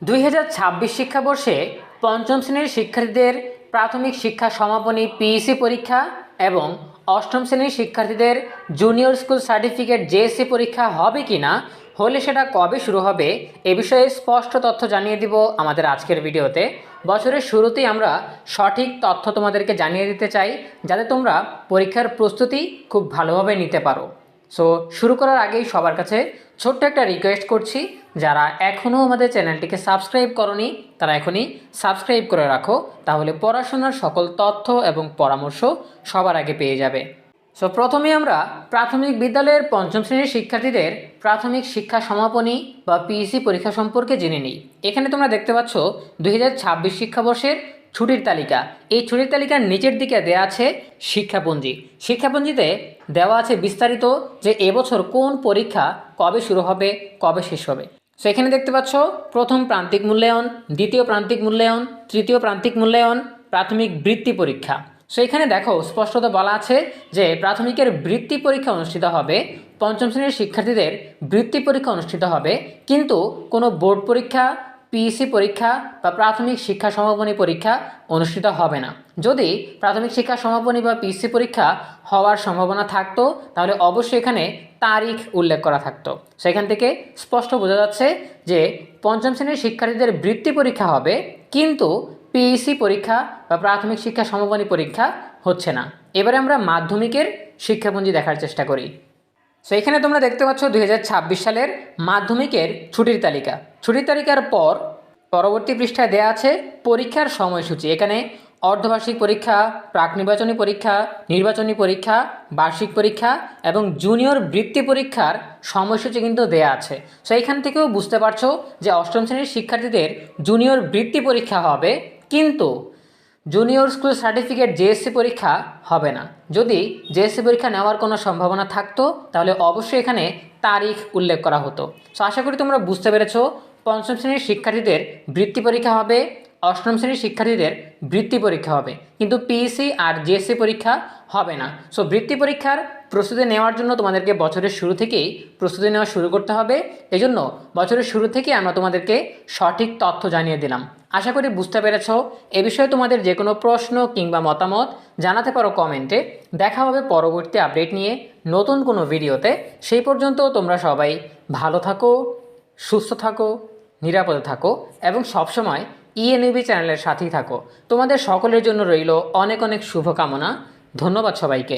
2026 শিক্ষাবর্ষে পঞ্চম শ্রেণীর শিক্ষার্থীদের প্রাথমিক শিক্ষা সমাপনী পিইসি পরীক্ষা এবং অষ্টম শ্রেণীর শিক্ষার্থীদের জুনিয়র স্কুল সার্টিফিকেট জেএসসি পরীক্ষা হবে কি না, হলে সেটা কবে শুরু হবে এ বিষয়ে স্পষ্ট তথ্য জানিয়ে দিব আমাদের আজকের ভিডিওতে। বছরের শুরুতেই আমরা সঠিক তথ্য তোমাদেরকে জানিয়ে দিতে চাই, যাতে তোমরা পরীক্ষার প্রস্তুতি খুব ভালোভাবে নিতে পারো। সো শুরু করার আগেই সবার কাছে ছোট্ট একটা রিকোয়েস্ট করছি, যারা এখনও আমাদের চ্যানেলটিকে সাবস্ক্রাইব করনি তারা এখনই সাবস্ক্রাইব করে রাখো, তাহলে পড়াশোনার সকল তথ্য এবং পরামর্শ সবার আগে পেয়ে যাবে। সো প্রথমে আমরা প্রাথমিক বিদ্যালয়ের পঞ্চম শ্রেণীর শিক্ষার্থীদের প্রাথমিক শিক্ষা সমাপনী বা পিইসি পরীক্ষা সম্পর্কে জেনে নিই। এখানে তোমরা দেখতে পাচ্ছ 2026 শিক্ষাবর্ষের ছুটির তালিকা। এই ছুটির তালিকার নিচের দিকে দেওয়া আছে শিক্ষাপঞ্জি। শিক্ষাপঞ্জিতে দেওয়া আছে বিস্তারিত যে এবছর কোন পরীক্ষা কবে শুরু হবে, কবে শেষ হবে। সো এখানে দেখতে পাচ্ছ প্রথম প্রান্তিক মূল্যায়ন, দ্বিতীয় প্রান্তিক মূল্যায়ন, তৃতীয় প্রান্তিক মূল্যায়ন, প্রাথমিক বৃত্তি পরীক্ষা। সো এখানে দেখো স্পষ্টত বলা আছে যে প্রাথমিকের বৃত্তি পরীক্ষা অনুষ্ঠিত হবে, পঞ্চম শ্রেণীর শিক্ষার্থীদের বৃত্তি পরীক্ষা অনুষ্ঠিত হবে, কিন্তু কোনো বোর্ড পরীক্ষা, পিইসি পরীক্ষা বা প্রাথমিক শিক্ষা সমাপনী পরীক্ষা অনুষ্ঠিত হবে না। যদি প্রাথমিক শিক্ষা সমাপনী বা পিইসি পরীক্ষা হওয়ার সম্ভাবনা থাকতো তাহলে অবশ্যই এখানে তারিখ উল্লেখ করা থাকতো। সেখান থেকে স্পষ্ট বোঝা যাচ্ছে যে পঞ্চম শ্রেণীর শিক্ষার্থীদের বৃত্তি পরীক্ষা হবে, কিন্তু পিইসি পরীক্ষা বা প্রাথমিক শিক্ষা সমাপনী পরীক্ষা হচ্ছে না। এবারে আমরা মাধ্যমিকের শিক্ষাপঞ্জি দেখার চেষ্টা করি। সো এখানে তোমরা দেখতে পাচ্ছ 2026 সালের মাধ্যমিকের ছুটির তালিকা। ছুটির তালিকার পর পরবর্তী পৃষ্ঠায় দেওয়া আছে পরীক্ষার সময়সূচি। এখানে অর্ধবার্ষিক পরীক্ষা, প্রাক নির্বাচনী পরীক্ষা, নির্বাচনী পরীক্ষা, বার্ষিক পরীক্ষা এবং জুনিয়র বৃত্তি পরীক্ষার সময়সূচি কিন্তু দেয়া আছে। সো এখান থেকেও বুঝতে পারছো যে অষ্টম শ্রেণীর শিক্ষার্থীদের জুনিয়র বৃত্তি পরীক্ষা হবে, কিন্তু জুনিয়র স্কুল সার্টিফিকেট জেএসসি পরীক্ষা হবে না। যদি জেএসসি পরীক্ষা নেওয়ার কোনো সম্ভাবনা থাকতো তাহলে অবশ্যই এখানে তারিখ উল্লেখ করা হতো। সো আশা করি তোমরা বুঝতে পেরেছো, পঞ্চম শ্রেণীর শিক্ষার্থীদের বৃত্তি পরীক্ষা হবে, অষ্টম শ্রেণীর শিক্ষার্থীদের বৃত্তি পরীক্ষা হবে, কিন্তু পিইসি আর জেএসসি পরীক্ষা হবে না। সো বৃত্তি পরীক্ষার প্রস্তুতি নেওয়ার জন্য তোমাদেরকে বছরের শুরু থেকেই প্রস্তুতি নেওয়া শুরু করতে হবে। এজন্য বছরের শুরু থেকেই আমরা তোমাদেরকে সঠিক তথ্য জানিয়ে দিলাম। আশা করি বুঝতে পেরেছ। এ বিষয়ে তোমাদের যে কোনো প্রশ্ন কিংবা মতামত জানাতে পারো কমেন্টে। দেখা হবে পরবর্তী আপডেট নিয়ে নতুন কোনো ভিডিওতে। সেই পর্যন্ত তোমরা সবাই ভালো থাকো, সুস্থ থাকো, নিরাপদে থাকো এবং সবসময় ইএনইবি চ্যানেলের সাথেই থাকো। তোমাদের সকলের জন্য রইল অনেক অনেক শুভকামনা। ধন্যবাদ সবাইকে।